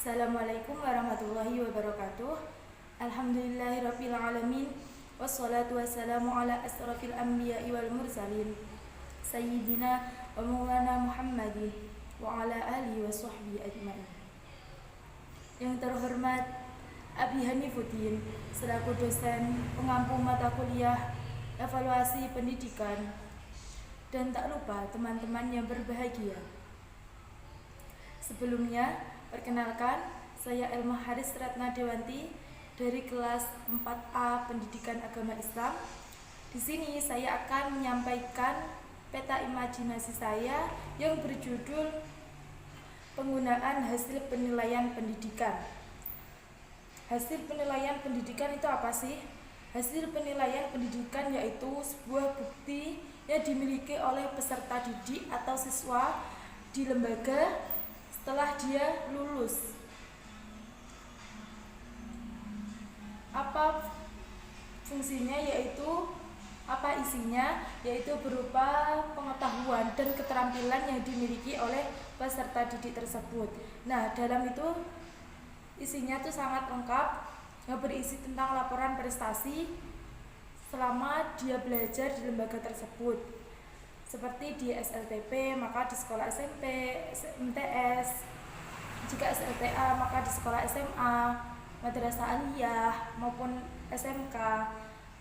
Assalamualaikum warahmatullahi wabarakatuh. Alhamdulillahirabbil alamin. Wassalatu wassalamu ala asrafil anbiya'i wal mursalin sayyidina wa maulana Muhammadin wa ala alihi wa sahbihi ajmain. Yang terhormat Abi Hanifuddin selaku dosen pengampu mata kuliah evaluasi pendidikan, dan tak lupa teman-teman yang berbahagia. Sebelumnya, perkenalkan, saya Elma Haris Ratna Dewanti dari kelas 4A Pendidikan Agama Islam. Di sini saya akan menyampaikan peta imajinasi saya yang berjudul penggunaan hasil penilaian pendidikan. Hasil penilaian pendidikan itu apa sih? Hasil penilaian pendidikan yaitu sebuah bukti yang dimiliki oleh peserta didik atau siswa di lembaga setelah dia lulus. Apa fungsinya apa isinya? Yaitu berupa pengetahuan dan keterampilan yang dimiliki oleh peserta didik tersebut. Nah, dalam itu isinya tuh sangat lengkap, yang berisi tentang laporan prestasi selama dia belajar di lembaga tersebut. Seperti di SLTP, maka di sekolah SMP, MTS, jika SLTA, maka di sekolah SMA, madrasah aliyah, maupun SMK.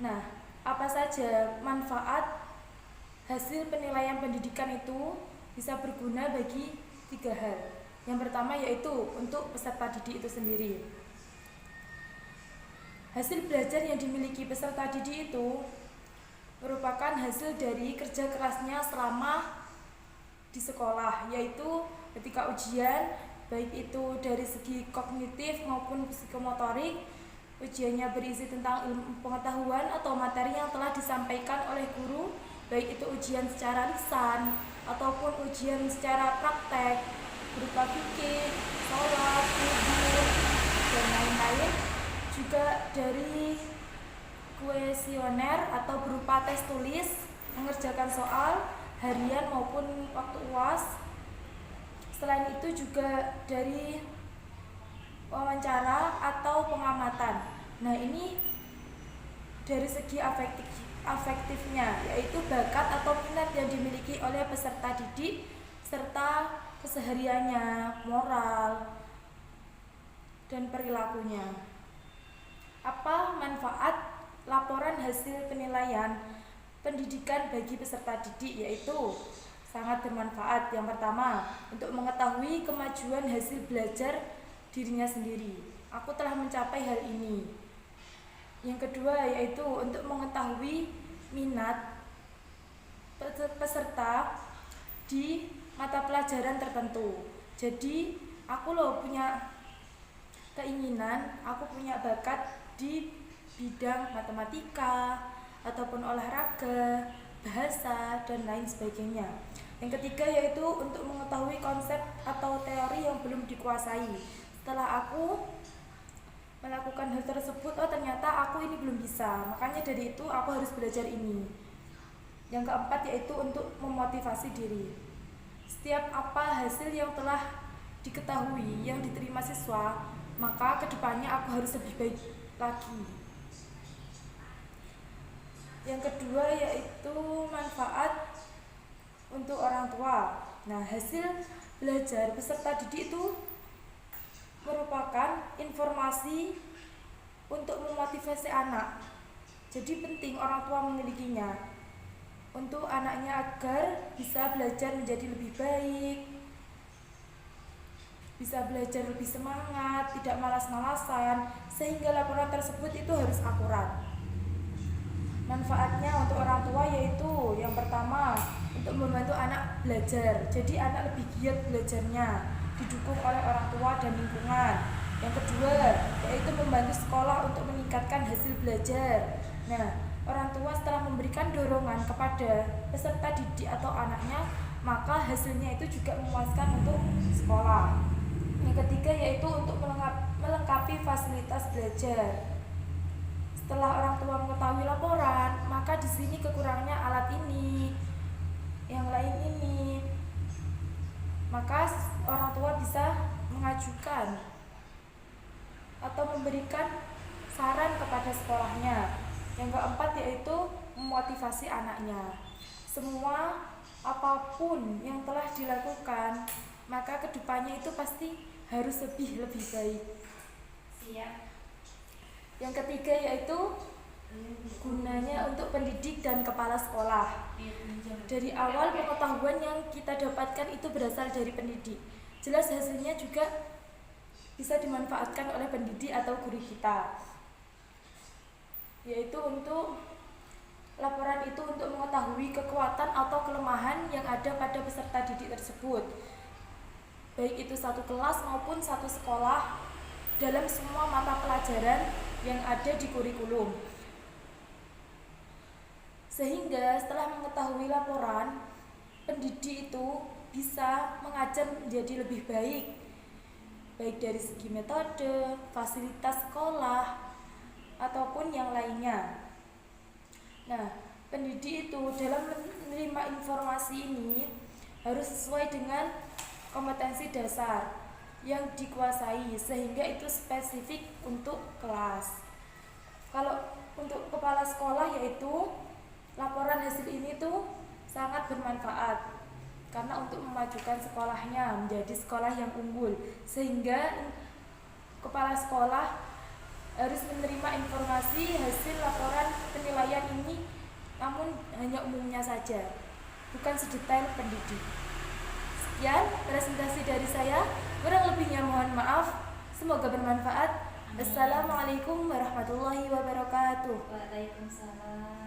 Nah, apa saja manfaat hasil penilaian pendidikan itu bisa berguna bagi 3 hal. Yang pertama yaitu untuk peserta didik itu sendiri. Hasil belajar yang dimiliki peserta didik itu merupakan hasil dari kerja kerasnya selama di sekolah, yaitu ketika ujian, baik itu dari segi kognitif maupun psikomotorik. Ujiannya berisi tentang ilmu pengetahuan atau materi yang telah disampaikan oleh guru, baik itu ujian secara lisan ataupun ujian secara praktek berupa fikih, sholat, wudhu, dan lain-lain. Juga dari kuesioner atau berupa tes tulis, mengerjakan soal harian maupun waktu UAS. Selain itu juga dari wawancara atau pengamatan. Nah, ini dari segi afektifnya, yaitu bakat atau minat yang dimiliki oleh peserta didik serta kesehariannya, moral, dan perilakunya. Apa manfaat laporan hasil penilaian pendidikan bagi peserta didik? Yaitu sangat bermanfaat. Yang pertama, untuk mengetahui kemajuan hasil belajar dirinya sendiri. Aku telah mencapai hal ini. Yang kedua, yaitu untuk mengetahui minat peserta di mata pelajaran tertentu. Jadi, aku punya keinginan, aku punya bakat di bidang matematika ataupun olahraga, bahasa, dan lain sebagainya. Yang ketiga yaitu untuk mengetahui konsep atau teori yang belum dikuasai. Setelah aku melakukan hal tersebut, ternyata aku ini belum bisa, makanya dari itu aku harus belajar ini. Yang keempat yaitu untuk memotivasi diri. Setiap apa hasil yang telah diketahui, yang diterima siswa, maka kedepannya aku harus lebih baik lagi. Yang kedua yaitu manfaat untuk orang tua. Nah, hasil belajar peserta didik itu merupakan informasi untuk memotivasi anak. Jadi penting orang tua memilikinya untuk anaknya agar bisa belajar menjadi lebih baik, bisa belajar lebih semangat, tidak malas-malasan, sehingga laporan tersebut itu harus akurat. Manfaatnya untuk orang tua yaitu yang pertama, untuk membantu anak belajar. Jadi anak lebih giat belajarnya, didukung oleh orang tua dan lingkungan. Yang kedua, yaitu membantu sekolah untuk meningkatkan hasil belajar. Nah, orang tua setelah memberikan dorongan kepada peserta didik atau anaknya, maka hasilnya itu juga memuaskan untuk sekolah. Yang ketiga yaitu untuk melengkapi fasilitas belajar. Setelah orang tua mengetahui laporan, maka di sini kekurangannya alat ini, yang lain ini, maka orang tua bisa mengajukan atau memberikan saran kepada sekolahnya. Yang keempat yaitu memotivasi anaknya. Semua apapun yang telah dilakukan, maka kedepannya itu pasti harus lebih baik. Yang ketiga yaitu gunanya untuk pendidik dan kepala sekolah. Dari awal pengetahuan yang kita dapatkan itu berasal dari pendidik. Jelas hasilnya juga bisa dimanfaatkan oleh pendidik atau guru kita. Yaitu untuk laporan itu untuk mengetahui kekuatan atau kelemahan yang ada pada peserta didik tersebut. Baik itu satu kelas maupun satu sekolah dalam semua mata pelajaran yang ada di kurikulum. Sehingga setelah mengetahui laporan, pendidik itu bisa mengajar menjadi lebih baik, baik dari segi metode, fasilitas sekolah, ataupun yang lainnya. Nah, pendidik itu dalam menerima informasi ini harus sesuai dengan kompetensi dasar yang dikuasai, sehingga itu spesifik untuk kelas. Kalau untuk kepala sekolah yaitu laporan hasil ini tuh sangat bermanfaat karena untuk memajukan sekolahnya menjadi sekolah yang unggul, sehingga kepala sekolah harus menerima informasi hasil laporan penilaian ini, namun hanya umumnya saja, bukan sedetail pendidik. Sekian presentasi dari saya, kurang lebihnya mohon maaf, semoga bermanfaat. Assalamualaikum warahmatullahi wabarakatuh. Waalaikumsalam.